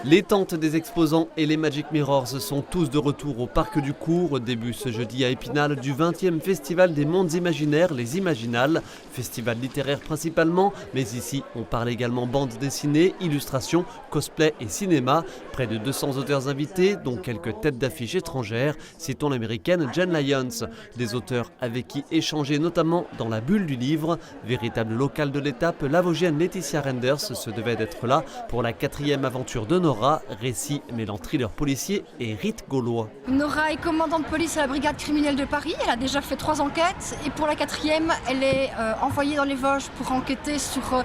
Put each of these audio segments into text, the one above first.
Les tentes des exposants et les Magic Mirrors sont tous de retour au Parc du Cours. Début ce jeudi à Épinal du 20e Festival des mondes imaginaires, les Imaginales. Festival littéraire principalement, mais ici on parle également bande dessinée, illustration, cosplay et cinéma. Près de 200 auteurs invités, dont quelques têtes d'affiches étrangères. Citons l'américaine Jenn Lyons. Des auteurs avec qui échanger notamment dans la bulle du livre. Véritable local de l'étape, la Vosgienne Laetitia Renders se devait d'être là pour la 4e aventure de Nora, récit mêlant thriller policier et rite gaulois. Nora est commandante de police à la brigade criminelle de Paris, elle a déjà fait 3 enquêtes et pour la 4e, elle est envoyée dans les Vosges pour enquêter sur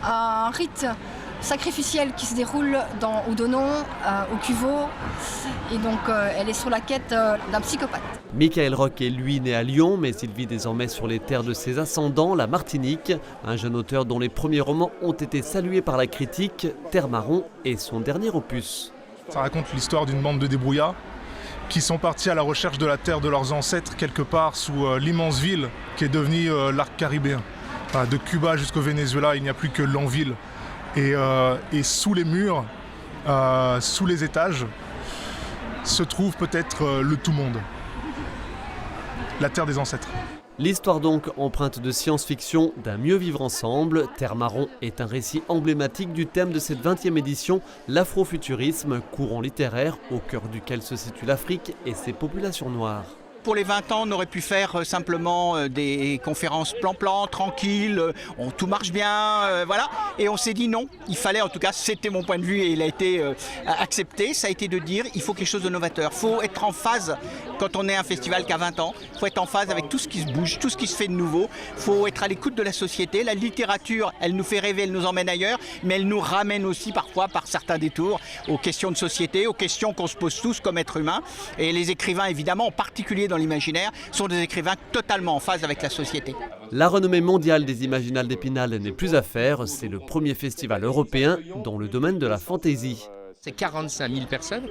un rite sacrificiel qui se déroule dans Oudonon, au Cuveau, et donc elle est sur la quête d'un psychopathe. Michael Roch est lui né à Lyon, mais il vit désormais sur les terres de ses ascendants, la Martinique. Un jeune auteur dont les premiers romans ont été salués par la critique, Terre Marron est son dernier opus. Ça raconte l'histoire d'une bande de débrouillards qui sont partis à la recherche de la terre de leurs ancêtres quelque part sous l'immense ville qui est devenue l'arc caribéen. Enfin, de Cuba jusqu'au Venezuela, il n'y a plus que l'Anville. Et sous les murs, sous les étages, se trouve peut-être le tout-monde, la terre des ancêtres. L'histoire donc empreinte de science-fiction, d'un mieux vivre ensemble. Terre Marron est un récit emblématique du thème de cette 20e édition, l'afrofuturisme, courant littéraire au cœur duquel se situe l'Afrique et ses populations noires. Pour les 20 ans, on aurait pu faire simplement des conférences plan-plan, tranquilles, tout marche bien, voilà. Et on s'est dit non, il fallait, en tout cas, c'était mon point de vue et il a été accepté, ça a été de dire il faut quelque chose de novateur. Il faut être en phase, quand on est un festival qui a 20 ans, il faut être en phase avec tout ce qui se bouge, tout ce qui se fait de nouveau. Il faut être à l'écoute de la société. La littérature, elle nous fait rêver, elle nous emmène ailleurs, mais elle nous ramène aussi parfois par certains détours aux questions de société, aux questions qu'on se pose tous comme êtres humains. Et les écrivains, évidemment, en particulier dans l'imaginaire, sont des écrivains totalement en phase avec la société. La renommée mondiale des Imaginales d'Épinal n'est plus à faire. C'est le premier festival européen dans le domaine de la fantaisie. C'est 45 000 personnes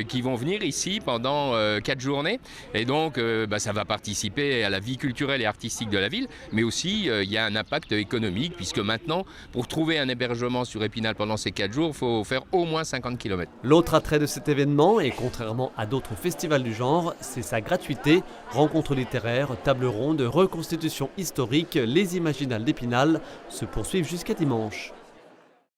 qui vont venir ici pendant 4 journées. Et donc, ça va participer à la vie culturelle et artistique de la ville. Mais aussi, il y a un impact économique, puisque maintenant, pour trouver un hébergement sur Épinal pendant ces 4 jours, il faut faire au moins 50 km. L'autre attrait de cet événement, et contrairement à d'autres festivals du genre, c'est sa gratuité. Rencontres littéraires, tables rondes, reconstitutions historiques, les Imaginales d'Épinal se poursuivent jusqu'à dimanche.